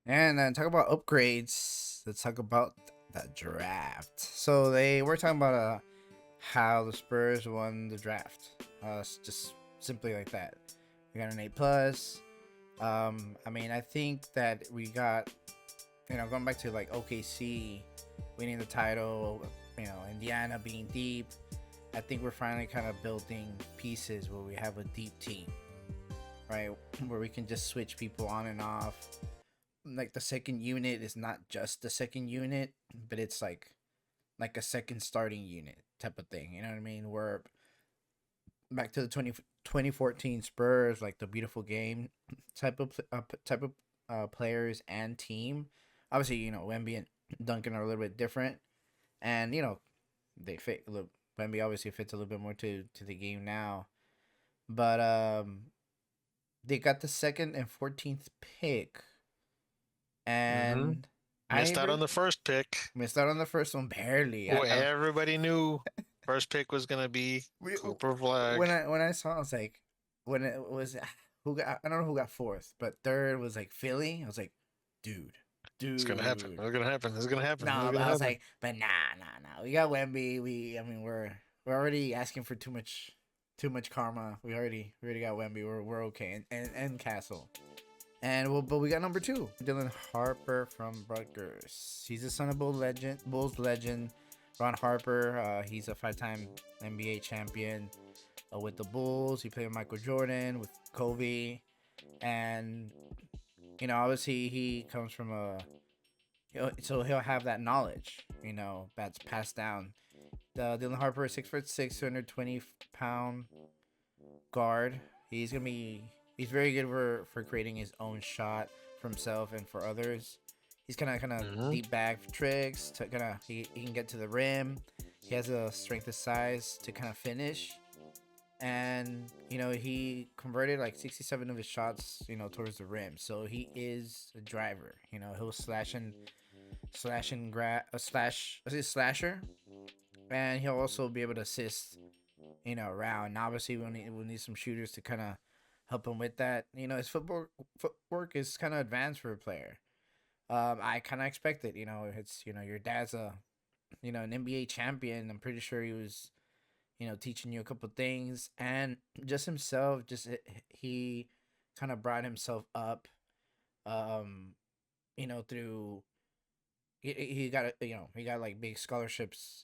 And then talk about upgrades. Let's talk about the draft. So they were talking about how the Spurs won the draft. Just simply like that. We got an A+. I mean, I think that we got, going back to like OKC winning the title, Indiana being deep. I think we're finally kind of building pieces where we have a deep team, right? Where we can just switch people on and off. Like the second unit is not just the second unit, but it's like a second starting unit type of thing. You know what I mean? We're back to the 2014 Spurs, like the beautiful game type of players and team. Obviously, Wemby and Duncan are a little bit different, and they fit. Wemby obviously fits a little bit more to the game now, but they got the second and 14th pick, Mm-hmm. and I Missed out on really the first pick. missed out on the first one barely. Well, everybody knew first pick was gonna be We, Cooper when Flag. I saw, I was like, when it was who got, I don't know who got fourth, but third was like Philly. I was like, dude, It's gonna happen. dude. It's gonna happen. It's gonna happen. It's No, but gonna I was happen. like, but nah. We got Wemby. I mean, we're already asking for too much karma. We already got Wemby. We're okay. And Castle. And but we got number two, Dylan Harper from Rutgers. He's the son of Bulls legend, Ron Harper. He's a five-time NBA champion with the Bulls. He played with Michael Jordan, with Kobe, and obviously he comes from so he'll have that knowledge, that's passed down. Dylan Harper is 6'6", 220-pound guard. He's very good for creating his own shot for himself and for others. He's kind of Mm-hmm. deep bag tricks to he can get to the rim. He has a strength of size to kind of finish, and he converted like 67 of his shots towards the rim. So he is a driver. He'll slash and grab a slash. Is he a slasher? And he'll also be able to assist around. And obviously, we'll need some shooters to kind of help him with that. His footwork is kind of advanced for a player. I kind of expect it. It's your dad's an NBA champion. I'm pretty sure he was teaching you a couple things, and just himself, he kind of brought himself up. Um, through he got he got like big scholarships.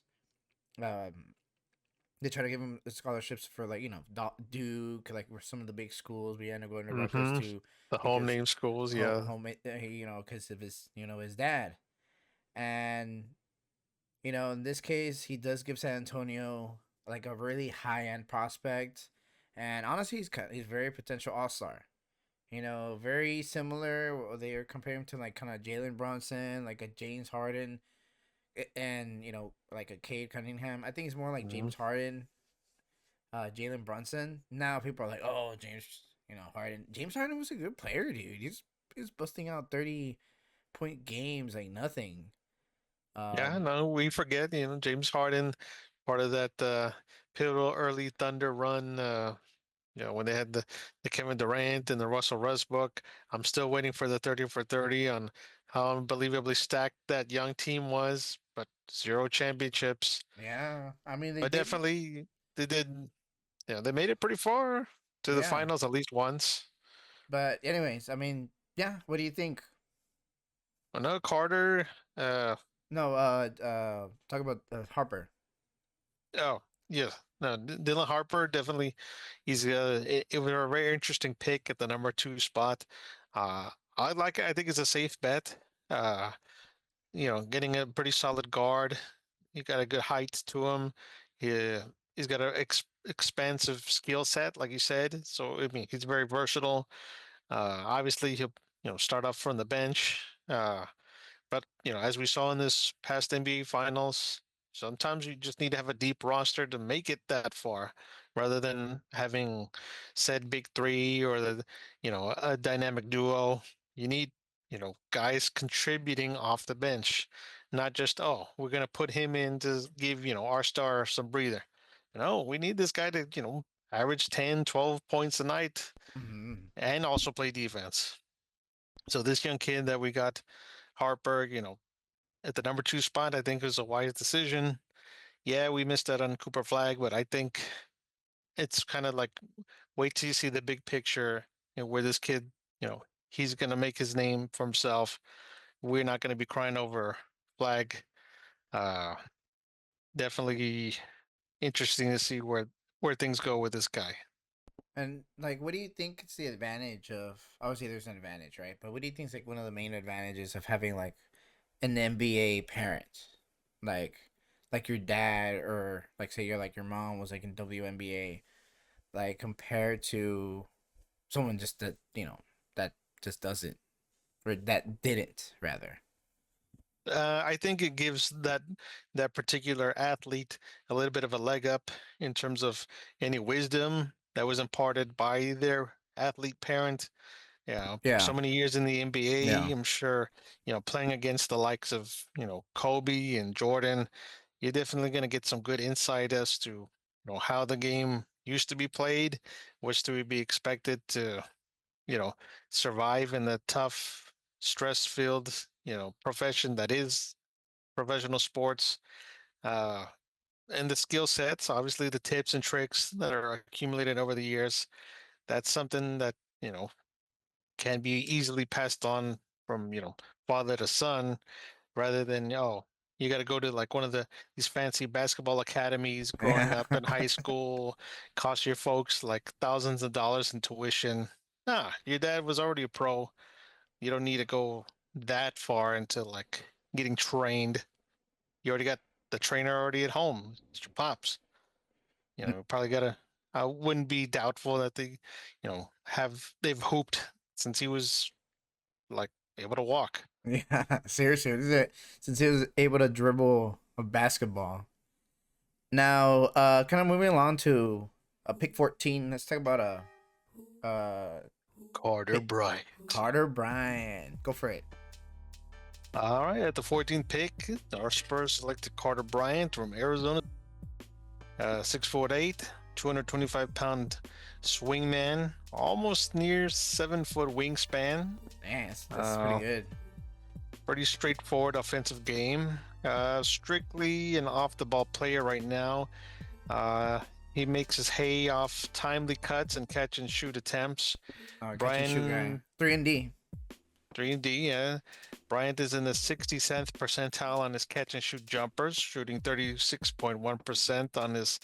Um, they try to give him the scholarships for like Duke, like were some of the big schools. We ended up going to Rutgers Mm-hmm. too The home because name schools, home yeah. home because of his dad. And in this case he does give San Antonio like a really high end prospect, and honestly he's very potential all-star. Very similar. They are comparing to like kind of Jalen Brunson, like a James Harden, and like a Cade Cunningham. I think it's more like Mm-hmm. James Harden, Jalen Brunson. Now people are like, oh, Harden. James Harden was a good player, dude. He's busting out 30-point games like nothing. Yeah, Um, no, we forget, James Harden, part of that pivotal early Thunder run, when they had the Kevin Durant and the Russell Westbrook. I'm still waiting for the 30 for 30 on how unbelievably stacked that young team was, but zero championships. yeah, I mean they But did. definitely they did, they made it pretty far to the Yeah, finals at least once. but anyways, I mean, yeah. What do you think? I know Carter, uh, No, talk about Harper. oh, yeah. No, Dylan Harper definitely. It was a very interesting pick at the number two spot. Uh, I like it. I think it's a safe bet. Uh, getting a pretty solid guard. He got a good height to him. He he's got an expansive skill set, like you said. So I mean, he's very versatile. Obviously, he'll start off from the bench. But as we saw in this past NBA Finals, sometimes you just need to have a deep roster to make it that far, rather than having said big three or a dynamic duo. You need guys contributing off the bench, not just we're gonna put him in to give our star some breather. No, we need this guy to average 10, 12 points a night Mhm. and also play defense. So this young kid that we got, Harper, at the number 2 spot, I think was a wise decision. Yeah, we missed out on Cooper Flag, but I think it's kind of like wait till you see the big picture, where this kid, you know, he's going to make his name for himself. We're not going to be crying over Flag. Uh, Definitely interesting to see where things go with this guy. And like, what do you think is the advantage of? Obviously, there's an advantage, right? But what do you think is like one of the main advantages of having like an NBA parent, like like your dad, or like say you're like your mom was like in WNBA, like compared to someone just that that just doesn't, or that didn't rather. I think it gives that particular athlete a little bit of a leg up in terms of any wisdom that was imparted by their athlete parent. Yeah, so Yeah, many years in the NBA, yeah, I'm sure, playing against the likes of, Kobe and Jordan, you're definitely going to get some good insight as to, how the game used to be played, what's to be expected to, you know, survive in the tough, stress-filled, profession that is professional sports. Uh, and the skill sets, obviously the tips and tricks that are accumulated over the years, that's something that, can be easily passed on from father to son rather than you got to go to like one of these fancy basketball academies growing yeah. up in high school, cost your folks like thousands of dollars in tuition. Your dad was already a pro. You don't need to go that far into like getting trained. You already got the trainer already at home. It's your pops. Probably gotta. I wouldn't be doubtful that they've hooped since he was like able to walk. Yeah, seriously, this is it. Since he was able to dribble a basketball. Now, kind of moving along to pick 14. Let's talk about Carter pick Bryant. Carter Bryant. Go for it. All right, at the 14th pick, our Spurs selected Carter Bryant from Arizona. 6'8", 225-pound swingman, almost near 7-foot wingspan. Man, that's pretty Uh, good. Pretty straightforward offensive game. Strictly an off-the-ball player right now. Uh, he makes his hay off timely cuts and catch and shoot attempts. Catch and shoot guy. Brian 3 and D. 3D, yeah. Bryant is in the 67th percentile on his catch and shoot jumpers, shooting 36.1% on his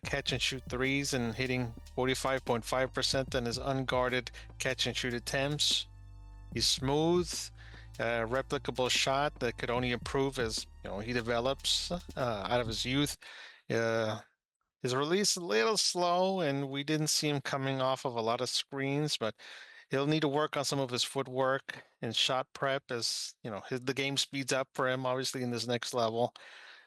catch and shoot threes and hitting 45.5% on his unguarded catch and shoot attempts. He's smooth, replicable shot that could only improve as he develops out of his youth. Uh, his release a little slow, and we didn't see him coming off of a lot of screens, but he'll need to work on some of his footwork and shot prep as the game speeds up for him. Obviously, in this next level,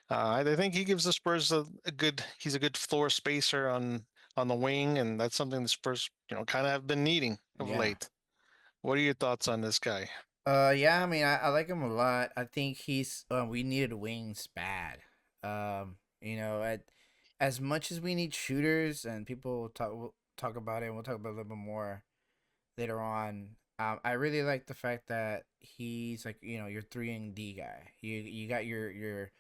I think he gives the Spurs a good. He's a good floor spacer on the wing, and that's something the Spurs kind of have been needing of Yeah. late. What are your thoughts on this guy? Yeah. I mean, I like him a lot. I think he's. We needed wings bad. At as much as we need shooters, and people talk about it, and we'll talk about it a little bit more later on. I really like the fact that he's like your 3 and D guy. You got your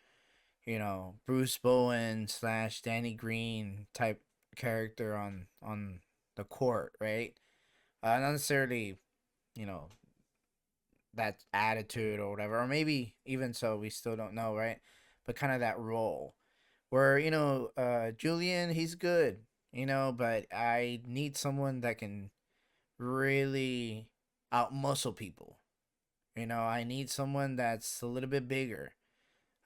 Bruce Bowen slash Danny Green type character on the court, right? Not necessarily you know that attitude or whatever, or maybe even so, we still don't know, right? But kind of that role where Julian, he's good, but I need someone that can really outmuscle people. I need someone that's a little bit bigger.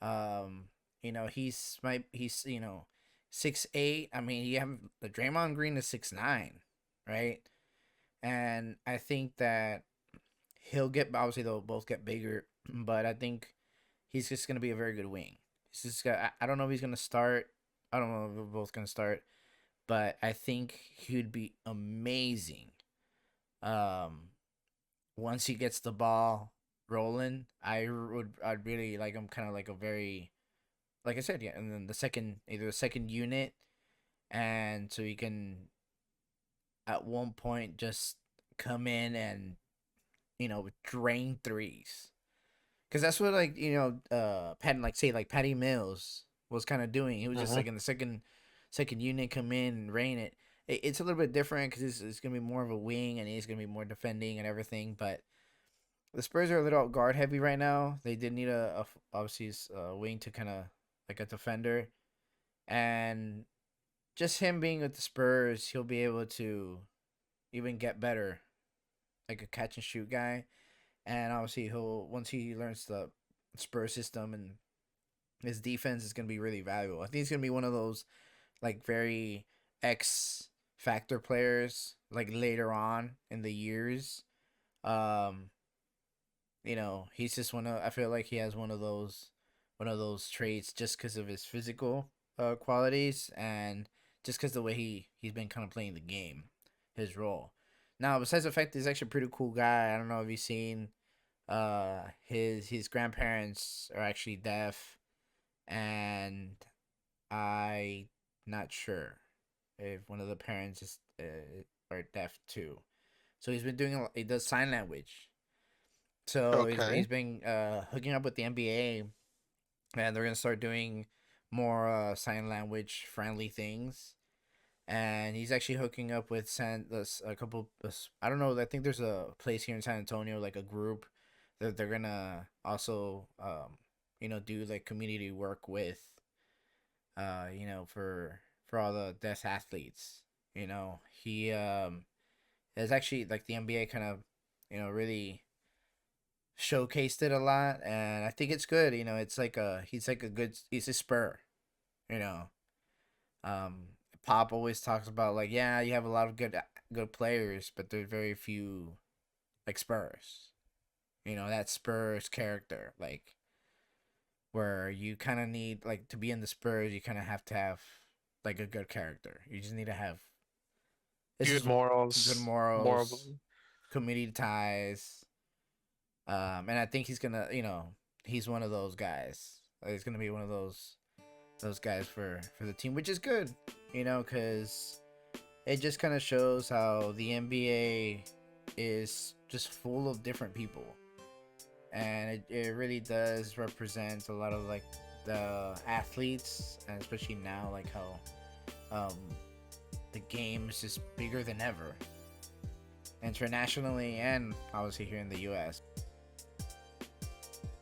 Um, he's 6'8". I mean, you have the Draymond Green is 6'9", right? And I think that he'll get, obviously they'll both get bigger, but I think he's just gonna be a very good wing. He's just got, I don't know if he's gonna start. I don't know if we're both gonna start, but I think he'd be amazing. Um, Once he gets the ball rolling, I'd really like him, kind of like a very, like I said, yeah, and then either the second unit, and so he can at one point just come in and drain threes. Because that's what Patty Mills was kind of doing. He was just Hmm. like in the second unit, come in and rain it. It's a little bit different because it's gonna be more of a wing and he's gonna be more defending and everything. But the Spurs are a little guard heavy right now. They did need obviously a wing to kind of like a defender, and just him being with the Spurs, he'll be able to even get better, like a catch and shoot guy. And obviously, he'll once he learns the Spurs system and his defense is gonna be really valuable. I think he's gonna be one of those like very X factor players like later on in the years. Um, he's just one of I feel like he has one of those traits just because of his physical qualities and just because the way he's been kind of playing the game, his role. Now, besides the fact that he's actually a pretty cool guy, I don't know if you've seen his grandparents are actually deaf, and I not sure if one of the parents is are deaf too. So he's been doing he does sign language. So he's Okay. been hooking up with the NBA, and they're gonna start doing more sign language friendly things. And he's actually hooking up with a couple. I don't know. I think there's a place here in San Antonio, like a group that they're gonna also do like community work with. For all the deaf athletes. He is actually like the NBA kind of really showcased it a lot, and I think it's good. It's like he's a Spur. You know, um, Pop always talks about like, yeah, you have a lot of good players, but there's very few like Spurs. That Spurs character, like where you kind of need like to be in the Spurs, you kind of have to have like a good character. You just need to have this Good is good morals. Moral. morals, community ties, and I think he's one of those guys. He's gonna be one of those guys for the team, which is good, because it just kind of shows how the NBA is just full of different people, and it really does represent a lot of like the athletes, and especially now like how the game is just bigger than ever internationally and obviously here in the U.S.